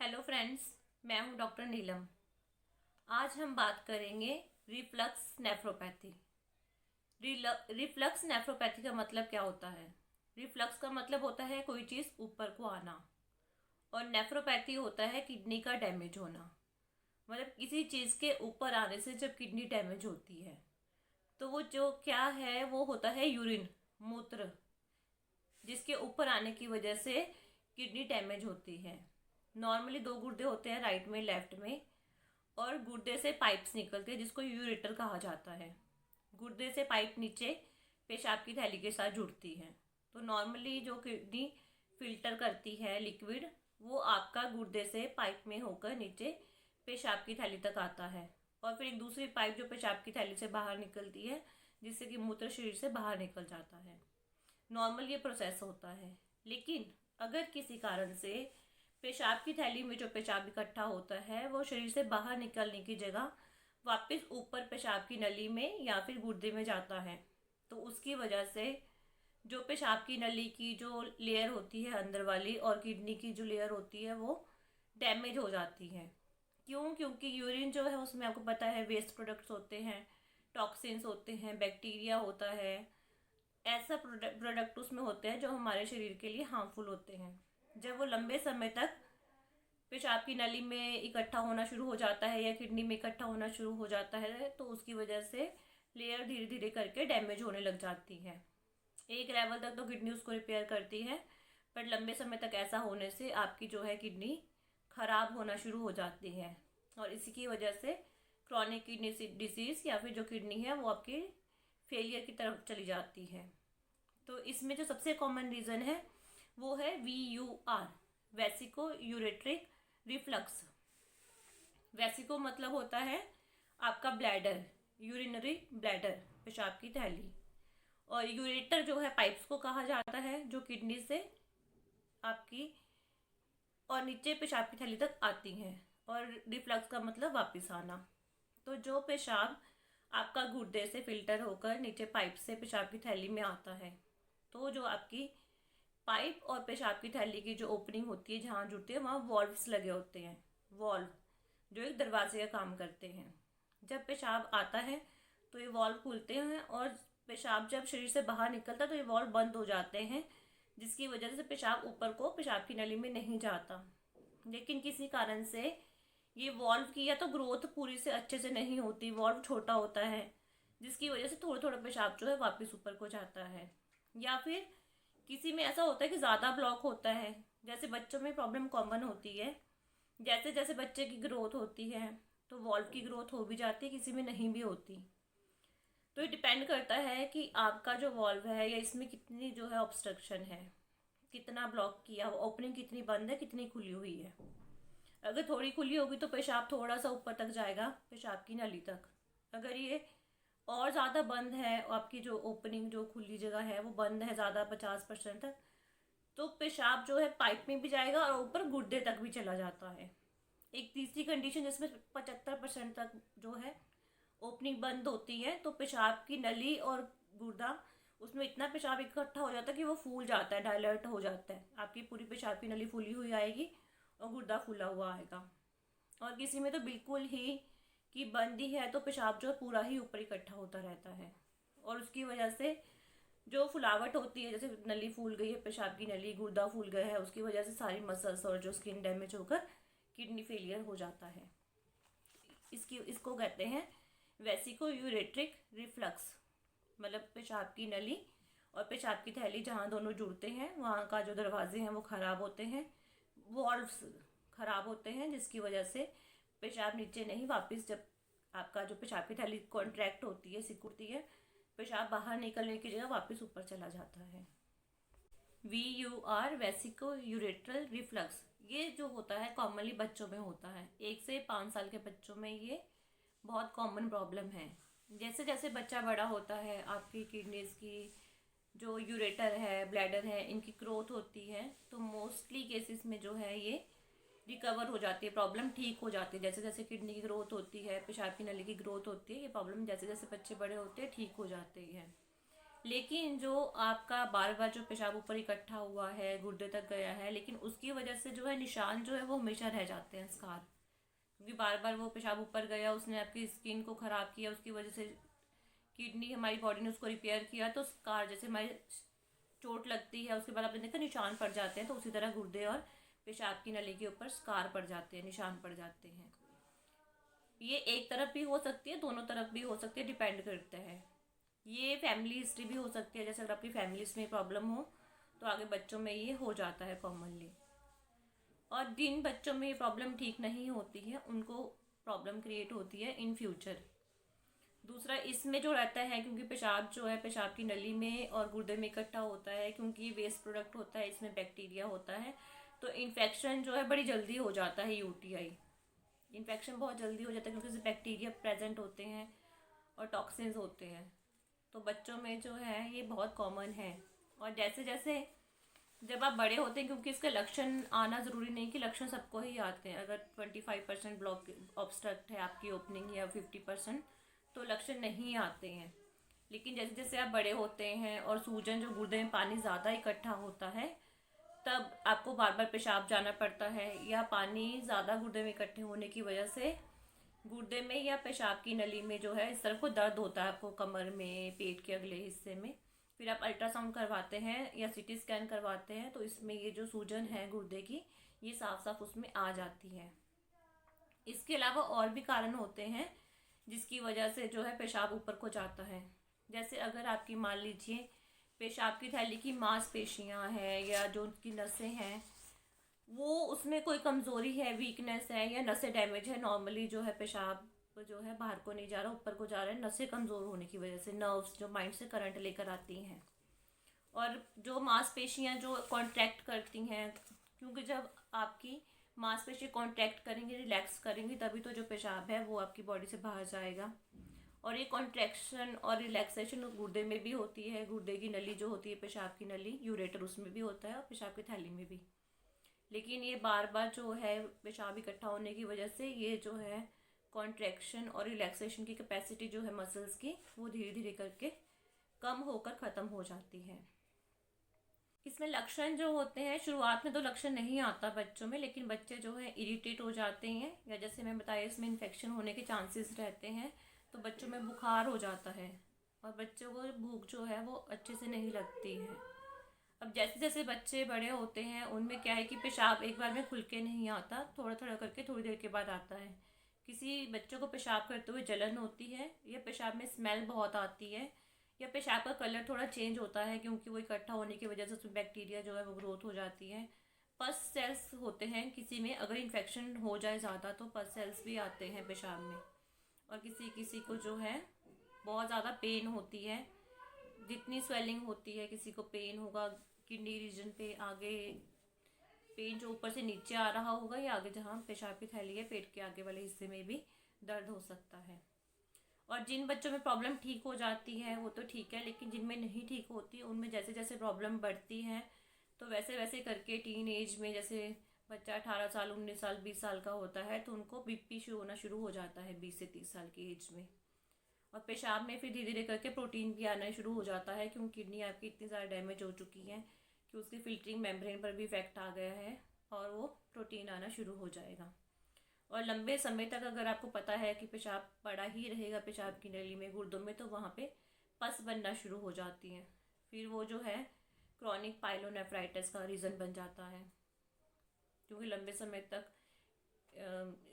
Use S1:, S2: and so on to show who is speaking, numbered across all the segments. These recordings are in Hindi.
S1: हेलो फ्रेंड्स, मैं हूं डॉक्टर नीलम। आज हम बात करेंगे रिफ्लक्स नेफ्रोपैथी। रिफ्लक्स नेफ्रोपैथी का मतलब क्या होता है? रिफ्लक्स का मतलब होता है कोई चीज़ ऊपर को आना, और नेफ्रोपैथी होता है किडनी का डैमेज होना। मतलब किसी चीज़ के ऊपर आने से जब किडनी डैमेज होती है तो वो जो क्या है वो होता है यूरिन, मूत्र, जिसके ऊपर आने की वजह से किडनी डैमेज होती है। नॉर्मली दो गुर्दे होते हैं, राइट में लेफ्ट में, और गुर्दे से पाइप्स निकलते हैं जिसको यूरेटर कहा जाता है। गुर्दे से पाइप नीचे पेशाब की थैली के साथ जुड़ती है। तो नॉर्मली जो किडनी फिल्टर करती है लिक्विड, वो आपका गुर्दे से पाइप में होकर नीचे पेशाब की थैली तक आता है, और फिर एक दूसरी पाइप जो पेशाब की थैली से बाहर निकलती है, जिससे कि मूत्र शरीर से बाहर निकल जाता है। नॉर्मल ये प्रोसेस होता है। लेकिन अगर किसी कारण से पेशाब की थैली में जो पेशाब इकट्ठा होता है वो शरीर से बाहर निकलने की जगह वापस ऊपर पेशाब की नली में या फिर गुर्दे में जाता है, तो उसकी वजह से जो पेशाब की नली की जो लेयर होती है अंदर वाली, और किडनी की जो लेयर होती है, वो डैमेज हो जाती है। क्यों? क्योंकि यूरिन जो है उसमें आपको पता है वेस्ट प्रोडक्ट्स होते हैं, टॉक्सिन्स होते हैं, बैक्टीरिया होता है। ऐसा प्रोडक्ट उसमें होते हैं जो हमारे शरीर के लिए हार्मफुल होते हैं। जब वो लंबे समय तक पेशाब की नली में इकट्ठा होना शुरू हो जाता है या किडनी में इकट्ठा होना शुरू हो जाता है, तो उसकी वजह से लेयर धीरे धीरे करके डैमेज होने लग जाती है। एक लेवल तक तो किडनी उसको रिपेयर करती है, पर लंबे समय तक ऐसा होने से आपकी जो है किडनी खराब होना शुरू हो जाती है, और इसी की वजह से क्रॉनिक किडनी डिसीज या फिर जो किडनी है वो आपकी फेलियर की तरफ चली जाती है। तो इसमें जो सबसे कॉमन रीज़न है वो है VUR, vesico ureteric reflux. Vesico मतलब होता है आपका ब्लैडर, यूरिनरी ब्लैडर, पेशाब की थैली। और यूरेटर जो है पाइप्स को कहा जाता है, जो किडनी से आपकी और नीचे पेशाब की थैली तक आती हैं। और रिफ्लक्स का मतलब वापस आना। तो जो पेशाब आपका गुर्दे से फिल्टर होकर नीचे पाइप से पेशाब की थैली में आता है, तो जो आपकी पाइप और पेशाब की थैली की जो ओपनिंग होती है, जहाँ जुड़ती है, वहाँ वॉल्व्स लगे होते हैं। वॉल्व जो एक दरवाजे का काम करते हैं। जब पेशाब आता है तो ये वॉल्व खुलते हैं, और पेशाब जब शरीर से बाहर निकलता है तो ये वॉल्व बंद हो जाते हैं, जिसकी वजह से पेशाब ऊपर को पेशाब की नली में नहीं जाता। लेकिन किसी कारण से ये वॉल्व की या तो ग्रोथ पूरी से अच्छे से नहीं होती, वॉल्व छोटा होता है, जिसकी वजह से थोड़ा थोड़ा पेशाब जो है वापस ऊपर को जाता है। या फिर किसी में ऐसा होता है कि ज़्यादा ब्लॉक होता है। जैसे बच्चों में प्रॉब्लम कॉमन होती है, जैसे जैसे बच्चे की ग्रोथ होती है तो वॉल्व की ग्रोथ हो भी जाती है, किसी में नहीं भी होती। तो ये डिपेंड करता है कि आपका जो वॉल्व है या इसमें कितनी जो है ऑब्स्ट्रक्शन है, कितना ब्लॉक किया, ओपनिंग कितनी बंद है, कितनी खुली हुई है। अगर थोड़ी खुली होगी तो पेशाब थोड़ा सा ऊपर तक जाएगा, पेशाब की नली तक। अगर ये और ज़्यादा बंद है, आपकी जो ओपनिंग जो खुली जगह है वो बंद है ज़्यादा 50% तक, तो पेशाब जो है पाइप में भी जाएगा और ऊपर गुर्दे तक भी चला जाता है। एक तीसरी कंडीशन जिसमें 75% तक जो है ओपनिंग बंद होती है, तो पेशाब की नली और गुर्दा, उसमें इतना पेशाब इकट्ठा हो जाता है कि वो फूल जाता है, डायलर्ट हो जाता है। आपकी पूरी पेशाब की नली फूली हुई आएगी और गुर्दा फूला हुआ आएगा। और किसी में तो बिल्कुल ही कि बंद ही है तो पेशाब जो है पूरा ही ऊपर इकट्ठा होता रहता है, और उसकी वजह से जो फुलावट होती है, जैसे नली फूल गई है, पेशाब की नली, गुर्दा फूल गया है, उसकी वजह से सारी मसल्स और जो स्किन डैमेज होकर किडनी फेलियर हो जाता है। इसको कहते हैं वेसिको यूरेट्रिक रिफ्लक्स। मतलब पेशाब की नली और पेशाब की थैली जहाँ दोनों जुड़ते हैं, वहाँ का जो दरवाजे हैं वो ख़राब होते हैं, वॉल्व्स ख़राब होते हैं, जिसकी वजह से पेशाब नीचे नहीं, वापस जब आपका जो पेशाब की थैली कॉन्ट्रैक्ट होती है, सिकुड़ती है, पेशाब बाहर निकलने की जगह वापस ऊपर चला जाता है। VUR, वेसिको यूरेट्रल रिफ्लक्स, ये जो होता है कॉमनली बच्चों में होता है। 1 से 5 साल के बच्चों में ये बहुत कॉमन प्रॉब्लम है। जैसे जैसे बच्चा बड़ा होता है, आपकी किडनीज की जो यूरेटर है, ब्लैडर है, इनकी ग्रोथ होती है, तो मोस्टली केसेस में जो है ये रिकवर हो जाती है, प्रॉब्लम ठीक हो जाती है। जैसे जैसे किडनी की ग्रोथ होती है, पेशाब की नली की ग्रोथ होती है, ये प्रॉब्लम जैसे जैसे बच्चे बड़े होते हैं ठीक हो जाते हैं। लेकिन जो आपका बार बार जो पेशाब ऊपर इकट्ठा हुआ है, गुर्दे तक गया है, लेकिन उसकी वजह से जो है निशान जो है वो हमेशा रह जाते हैं, स्कार। क्योंकि बार बार वो पेशाब ऊपर गया, उसने आपकी स्किन को ख़राब किया, उसकी वजह से किडनी, हमारी बॉडी ने उसको रिपेयर किया, तो स्कार जैसे हमारी चोट लगती है उसके बाद आपने देखा निशान पड़ जाते हैं, तो उसी तरह गुर्दे और पेशाब की नली के ऊपर स्कार पड़ जाते हैं, निशान पड़ जाते हैं। ये एक तरफ भी हो सकती है, दोनों तरफ भी हो सकती है, डिपेंड करता है। ये फैमिली हिस्ट्री भी हो सकती है, जैसे अगर आपकी फैमिलीज में प्रॉब्लम हो तो आगे बच्चों में ये हो जाता है कॉमनली। और जिन बच्चों में ये प्रॉब्लम ठीक नहीं होती है उनको प्रॉब्लम क्रिएट होती है इन फ्यूचर। दूसरा इसमें जो रहता है, क्योंकि पेशाब जो है पेशाब की नली में और गुर्दे में इकट्ठा होता है, क्योंकि वेस्ट प्रोडक्ट होता है, इसमें बैक्टीरिया होता है, तो इन्फेक्शन जो है बड़ी जल्दी हो जाता है। यूटीआई इन्फेक्शन बहुत जल्दी हो जाता है, क्योंकि इसमें बैक्टीरिया प्रेजेंट होते हैं और टॉक्सिन्स होते हैं। तो बच्चों में जो है ये बहुत कॉमन है। और जैसे जैसे जब आप बड़े होते हैं, क्योंकि इसके लक्षण आना ज़रूरी नहीं कि लक्षण सबको ही आते हैं। अगर 25% ब्लॉक ऑब्स्ट्रक्ट है आपकी ओपनिंग या 50%, तो लक्षण नहीं आते हैं। लेकिन जैसे जैसे आप बड़े होते हैं और सूजन, जो गुर्दे में पानी ज़्यादा इकट्ठा होता है, तब आपको बार बार पेशाब जाना पड़ता है, या पानी ज़्यादा गुर्दे में इकट्ठे होने की वजह से गुर्दे में या पेशाब की नली में जो है इस तरफ को दर्द होता है आपको, कमर में, पेट के अगले हिस्से में। फिर आप अल्ट्रासाउंड करवाते हैं या सीटी स्कैन करवाते हैं, तो इसमें ये जो सूजन है गुर्दे की, ये साफ साफ उसमें आ जाती है। इसके अलावा और भी कारण होते हैं जिसकी वजह से जो है पेशाब ऊपर को जाता है। जैसे अगर आपकी मान लीजिए पेशाब की थैली की मांसपेशियां हैं या जो उनकी नसें हैं, वो उसमें कोई कमज़ोरी है, वीकनेस है, या नसें डैमेज है। नॉर्मली जो है पेशाब जो है बाहर को नहीं जा रहा, ऊपर को जा रहा है, नसें कमज़ोर होने की वजह से, नर्व्स जो माइंड से करंट लेकर आती हैं, और जो मांसपेशियां जो कॉन्ट्रैक्ट करती हैं, क्योंकि जब आपकी मांसपेशी कॉन्ट्रैक्ट करेंगी, रिलैक्स करेंगी, तभी तो जो पेशाब है वो आपकी बॉडी से बाहर जाएगा। और ये कॉन्ट्रैक्शन और रिलैक्सेशन गुर्दे में भी होती है। गुर्दे की नली जो होती है, पेशाब की नली, यूरेटर, उसमें भी होता है, और पेशाब की थैली में भी। लेकिन ये बार बार जो है पेशाब इकट्ठा होने की वजह से ये जो है कॉन्ट्रैक्शन और रिलैक्सेशन की कैपेसिटी जो है मसल्स की, वो धीरे धीरे करके कम होकर ख़त्म हो जाती है। इसमें लक्षण जो होते हैं, शुरुआत में तो लक्षण नहीं आता बच्चों में, लेकिन बच्चे जो है इरिटेट हो जाते हैं, या जैसे मैं बताया इसमें इन्फेक्शन होने के चांसेस रहते हैं, तो बच्चों में बुखार हो जाता है, और बच्चों को भूख जो है वो अच्छे से नहीं लगती है। अब जैसे जैसे बच्चे बड़े होते हैं, उनमें क्या है कि पेशाब एक बार में खुल के नहीं आता, थोड़ा थोड़ा करके थोड़ी देर के बाद आता है। किसी बच्चों को पेशाब करते हुए जलन होती है, या पेशाब में स्मेल बहुत आती है, या पेशाब का कलर थोड़ा चेंज होता है, क्योंकि वो इकट्ठा होने की वजह से उसमें बैक्टीरिया जो है वो ग्रोथ हो जाती है। पस सेल्स होते हैं किसी में, अगर इन्फेक्शन हो जाए ज़्यादा तो पस सेल्स भी आते हैं पेशाब में। और किसी किसी को जो है बहुत ज़्यादा पेन होती है, जितनी स्वेलिंग होती है, किसी को पेन होगा किडनी रीजन पे, आगे पेन जो ऊपर से नीचे आ रहा होगा, या आगे जहाँ पेशाब की थैली है पेट के आगे वाले हिस्से में भी दर्द हो सकता है। और जिन बच्चों में प्रॉब्लम ठीक हो जाती है वो तो ठीक है, लेकिन जिनमें नहीं ठीक होती, उनमें जैसे जैसे प्रॉब्लम बढ़ती है, तो वैसे वैसे करके टीन एज में, जैसे बच्चा 18 साल, 19 साल, 20 साल का होता है, तो उनको बीपी शुरू हो जाता है 20 से 30 साल की एज में। और पेशाब में फिर धीरे धीरे करके प्रोटीन भी आना शुरू हो जाता है, क्योंकि किडनी आपकी इतनी ज़्यादा डैमेज हो चुकी है कि उसकी फिल्टरिंग मेम्ब्रेन पर भी इफेक्ट आ गया है, और वो प्रोटीन आना शुरू हो जाएगा। और लंबे समय तक अगर आपको पता है कि पेशाब पड़ा ही रहेगा पेशाब की नली में, गुर्दों में, तो वहाँ पे पस बनना शुरू हो जाती हैं। फिर वो जो है क्रॉनिक पाइलोनेफ्राइटिस का रीज़न बन जाता है, क्योंकि लंबे समय तक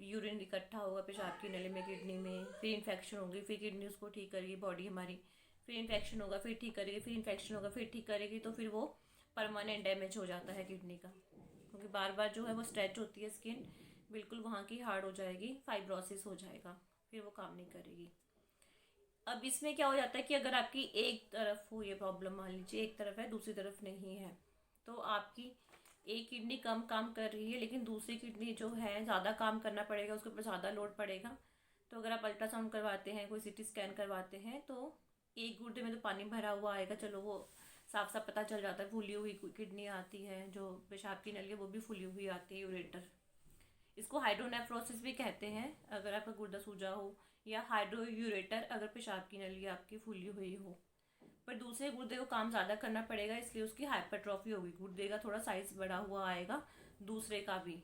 S1: यूरिन इकट्ठा होगा पेशाब की नली में, किडनी में, फिर इन्फेक्शन होगी, फिर किडनी उसको ठीक करेगी बॉडी हमारी, फिर इन्फेक्शन होगा, फिर ठीक करेगी, फिर इन्फेक्शन होगा, फिर ठीक करेगी, तो फिर वो परमानेंट डैमेज हो जाता है किडनी का, क्योंकि बार बार जो है वो स्ट्रेच होती है स्किन, बिल्कुल वहाँ की हार्ड हो जाएगी, फाइब्रोसिस हो जाएगा, फिर वो काम नहीं करेगी। अब इसमें क्या हो जाता है कि अगर आपकी एक तरफ हो ये प्रॉब्लम, मान लीजिए एक तरफ है, दूसरी तरफ नहीं है, तो आपकी एक किडनी कम काम कर रही है, लेकिन दूसरी किडनी जो है ज़्यादा काम करना पड़ेगा, उसके ऊपर ज़्यादा लोड पड़ेगा। तो अगर आप अल्ट्रासाउंड करवाते हैं, कोई सीटी स्कैन करवाते हैं, तो एक गुर्दे में तो पानी भरा हुआ आएगा, चलो वो साफ साफ पता चल जाता है, फूली हुई किडनी आती है, जो पेशाब की नली है वो भी फूली हुई आती है, यूरेटर। इसको हाइड्रोनेफ्रोसिस भी कहते हैं, अगर आपका गुर्दा सूजा हो, या हाइड्रो यूरेटर अगर पेशाब की नली आपकी फूली हुई हो। पर दूसरे गुर्दे को काम ज़्यादा करना पड़ेगा, इसलिए उसकी हाइपरट्रॉफी होगी, गुर्दे का थोड़ा साइज़ बढ़ा हुआ आएगा दूसरे का भी,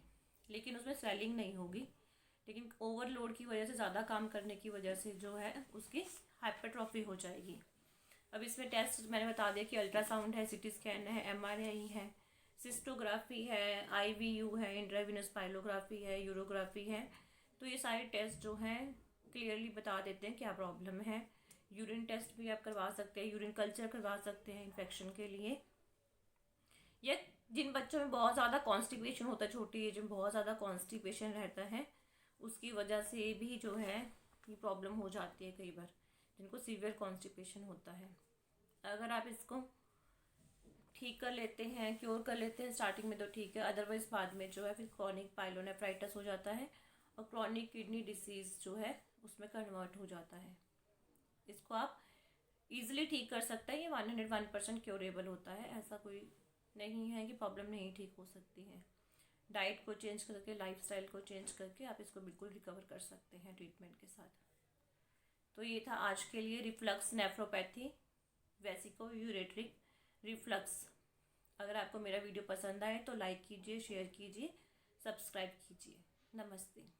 S1: लेकिन उसमें स्वेलिंग नहीं होगी। लेकिन ओवरलोड की वजह से, ज़्यादा काम करने की वजह से जो है उसकी हाइपरट्रॉफी हो जाएगी। अब इसमें टेस्ट मैंने बता दिया कि अल्ट्रासाउंड है, सीटी स्कैन है, एमआरआई है, सिस्टोग्राफी है, आईवीयू है, इंट्रावीनस पाइलोग्राफी है, यूरोग्राफी है। तो ये सारे टेस्ट जो हैं क्लियरली बता देते हैं क्या प्रॉब्लम है। यूरिन टेस्ट भी आप करवा सकते हैं, यूरिन कल्चर करवा सकते हैं इन्फेक्शन के लिए। या जिन बच्चों में बहुत ज़्यादा कॉन्स्टिपेशन होता है, छोटी एज में बहुत ज़्यादा कॉन्स्टिपेशन रहता है, उसकी वजह से भी जो है ये प्रॉब्लम हो जाती है कई बार, जिनको सीवियर कॉन्स्टिपेशन होता है। अगर आप इसको ठीक कर लेते हैं, क्योर कर लेते हैं स्टार्टिंग में तो ठीक है, अदरवाइज बाद में जो है फिर क्रॉनिक पाइलोनेफ्राइटिस हो जाता है और क्रॉनिक किडनी डिसीज़ जो है उसमें कन्वर्ट हो जाता है। इसको आप इजीली ठीक कर सकते हैं, ये 101% क्योरेबल होता है, ऐसा कोई नहीं है कि प्रॉब्लम नहीं ठीक हो सकती है। डाइट को चेंज करके, लाइफस्टाइल को चेंज करके आप इसको बिल्कुल रिकवर कर सकते हैं ट्रीटमेंट के साथ। तो ये था आज के लिए reflux nephropathy, vesico ureteric reflux. अगर आपको मेरा वीडियो पसंद आए तो लाइक कीजिए, शेयर कीजिए, सब्सक्राइब कीजिए। नमस्ते।